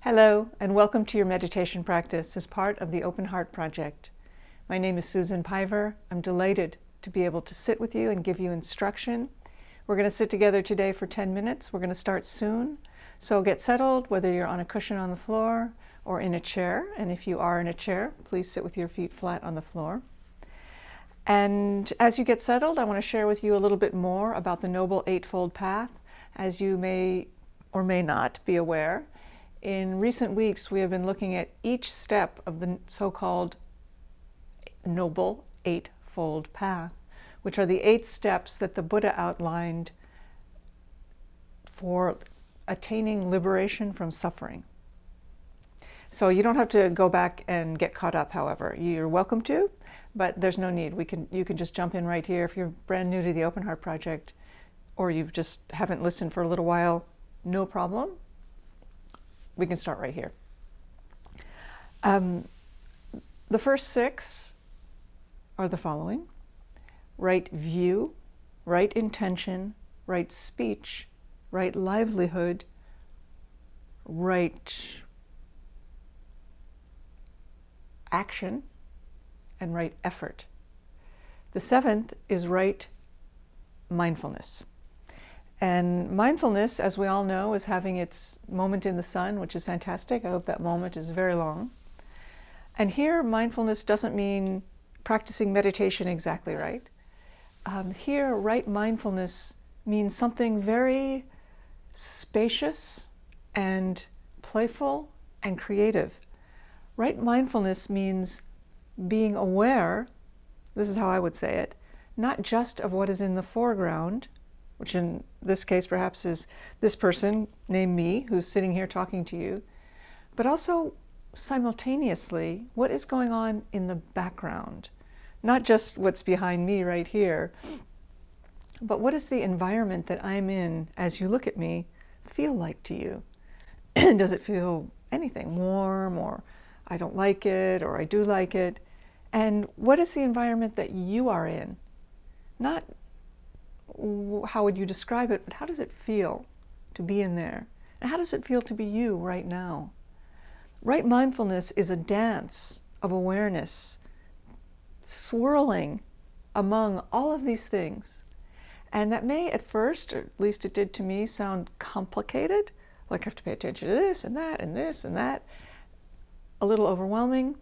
Hello, and welcome to your meditation practice as part of the Open Heart Project. My name is Susan Piver. I'm delighted to be able to sit with you and give you instruction. We're going to sit together today for 10 minutes. We're going to start soon. So get settled, whether you're on a cushion on the floor or in a chair. And if you are in a chair, please sit with your feet flat on the floor. And as you get settled, I want to share with you a little bit more about the Noble Eightfold Path. As you may or may not be aware, in recent weeks, we have been looking at each step of the so-called Noble Eightfold Path, which are the 8 steps that the Buddha outlined for attaining liberation from suffering. So you don't have to go back and get caught up, however. You're welcome to, but there's no need. You can just jump in right here. If you're brand new to the Open Heart Project, or you just haven't listened for a little while, no problem. We can start right here. The first 6 are the following: right view, right intention, right speech, right livelihood, right action, and right effort. The 7th is right mindfulness. And mindfulness, as we all know, is having its moment in the sun, which is fantastic. I hope that moment is very long. And here, mindfulness doesn't mean practicing meditation exactly right. Here, right mindfulness means something very spacious and playful and creative. Right mindfulness means being aware, this is how I would say it, not just of what is in the foreground, which in this case perhaps is this person named me who's sitting here talking to you, but also simultaneously what is going on in the background. Not just what's behind me right here, but what is the environment that I'm in as you look at me feel like to you? Does it feel anything, warm, or I don't like it, or I do like it? And what is the environment that you are in? Not how would you describe it, but how does it feel to be in there? And how does it feel to be you right now? Right mindfulness is a dance of awareness, swirling among all of these things. And that may at first, or at least it did to me, sound complicated, like I have to pay attention to this and that and this and that, a little overwhelming.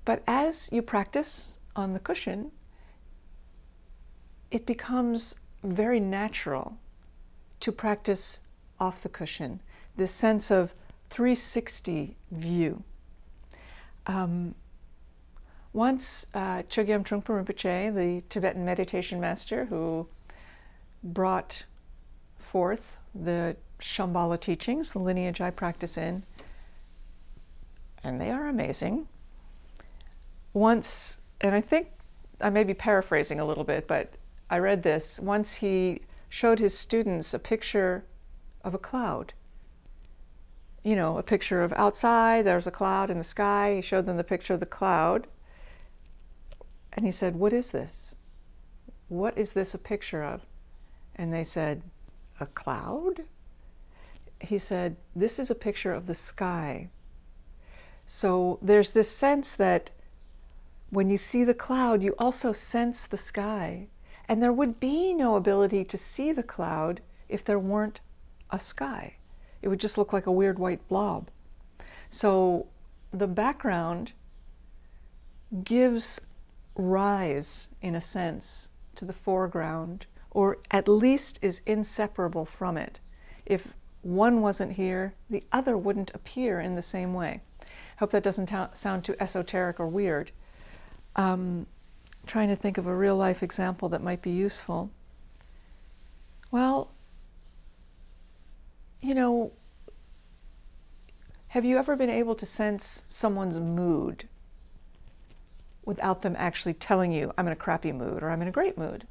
But as you practice on the cushion, it becomes very natural to practice off the cushion, this sense of 360 view. Once Chogyam Trungpa Rinpoche, the Tibetan meditation master who brought forth the Shambhala teachings, the lineage I practice in, and they are amazing. Once, and I think I may be paraphrasing a little bit, but I read this. Once he showed his students a picture of a cloud. You know, a picture of outside, there's a cloud in the sky. He showed them the picture of the cloud. And he said, "What is this? What is this a picture of?" And they said, "A cloud?" He said, "This is a picture of the sky." So there's this sense that when you see the cloud, you also sense the sky. And there would be no ability to see the cloud if there weren't a sky. It would just look like a weird white blob. So the background gives rise, in a sense, to the foreground, or at least is inseparable from it. If one wasn't here, the other wouldn't appear in the same way. I hope that doesn't sound too esoteric or weird. Trying to think of a real life example that might be useful. Well, you know, have you ever been able to sense someone's mood without them actually telling you, "I'm in a crappy mood," or "I'm in a great mood"?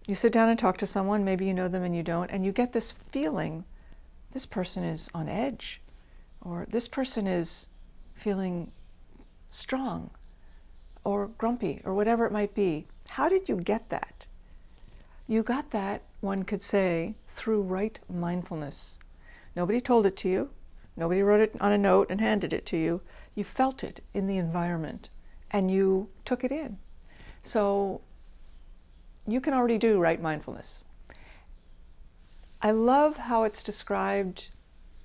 You sit down and talk to someone, maybe you know them and you don't, and you get this feeling, this person is on edge, or this person is feeling strong, or grumpy, or whatever it might be. How did you get that? You got that, one could say, through right mindfulness. Nobody told it to you. Nobody wrote it on a note and handed it to you. You felt it in the environment and you took it in. So you can already do right mindfulness. I love how it's described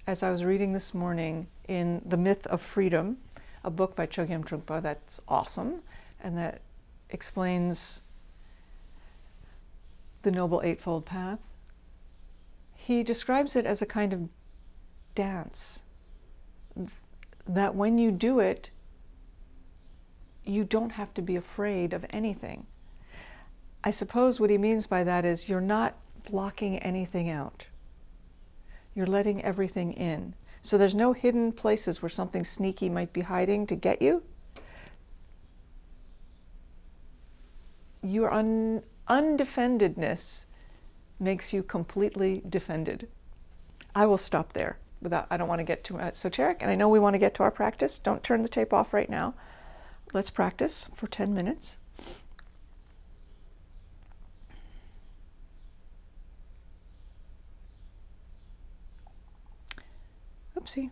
as I was reading this morning in The Myth of Freedom, a book by Chogyam Trungpa that's awesome and that explains the Noble Eightfold Path. He describes it as a kind of dance, that when you do it, you don't have to be afraid of anything. I suppose what he means by that is you're not blocking anything out. You're letting everything in. So there's no hidden places where something sneaky might be hiding to get you. Your undefendedness makes you completely defended. I will stop there. I don't want to get too esoteric, and I know we want to get to our practice. Don't turn the tape off right now. Let's practice for 10 minutes. Oopsie.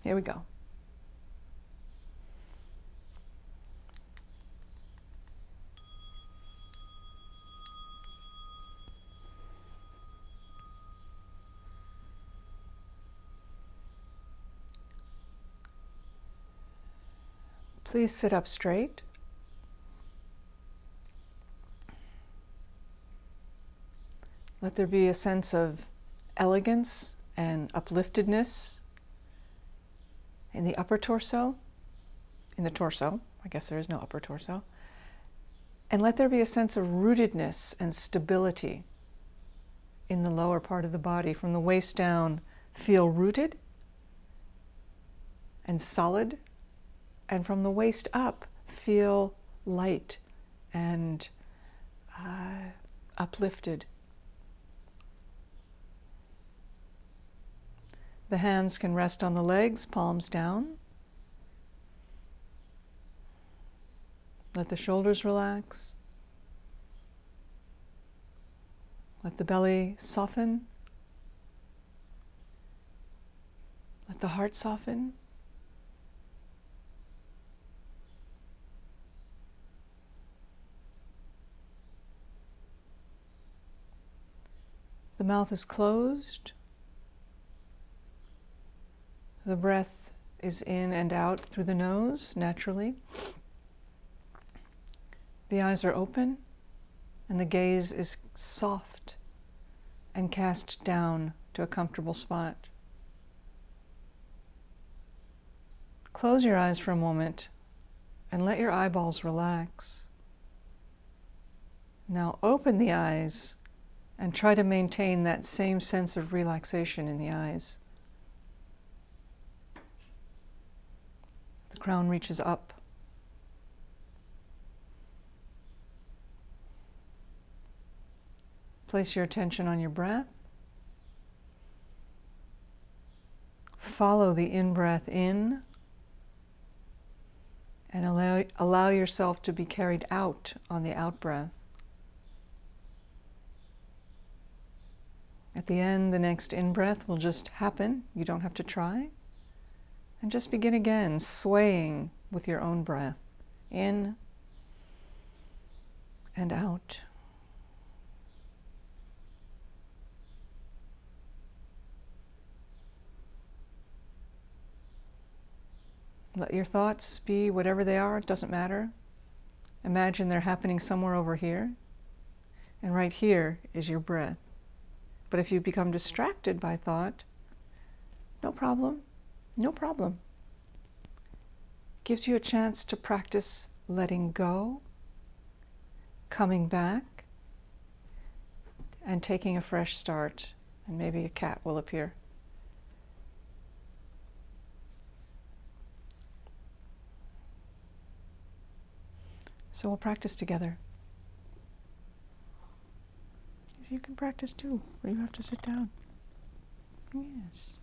Here we go. Please sit up straight. Let there be a sense of elegance and upliftedness in the upper torso, in the torso. I guess there is no upper torso. And let there be a sense of rootedness and stability in the lower part of the body. From the waist down, feel rooted and solid. And from the waist up, feel light and uplifted. The hands can rest on the legs, palms down. Let the shoulders relax. Let the belly soften. Let the heart soften. The mouth is closed. The breath is in and out through the nose naturally. The eyes are open and the gaze is soft and cast down to a comfortable spot. Close your eyes for a moment and let your eyeballs relax. Now open the eyes and try to maintain that same sense of relaxation in the eyes. The crown reaches up. Place your attention on your breath. Follow the in-breath in and allow yourself to be carried out on the out-breath. At the end, the next in-breath will just happen. You don't have to try. And just begin again, swaying with your own breath, in and out. Let your thoughts be whatever they are, it doesn't matter. Imagine they're happening somewhere over here, and right here is your breath. But if you become distracted by thought, no problem, no problem. Gives you a chance to practice letting go, coming back, and taking a fresh start, and maybe a cat will appear. So we'll practice together. You can practice too, or you have to sit down. Yes.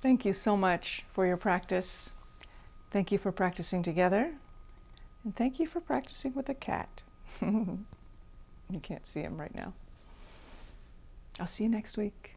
Thank you so much for your practice. Thank you for practicing together. And thank you for practicing with a cat. You can't see him right now. I'll see you next week.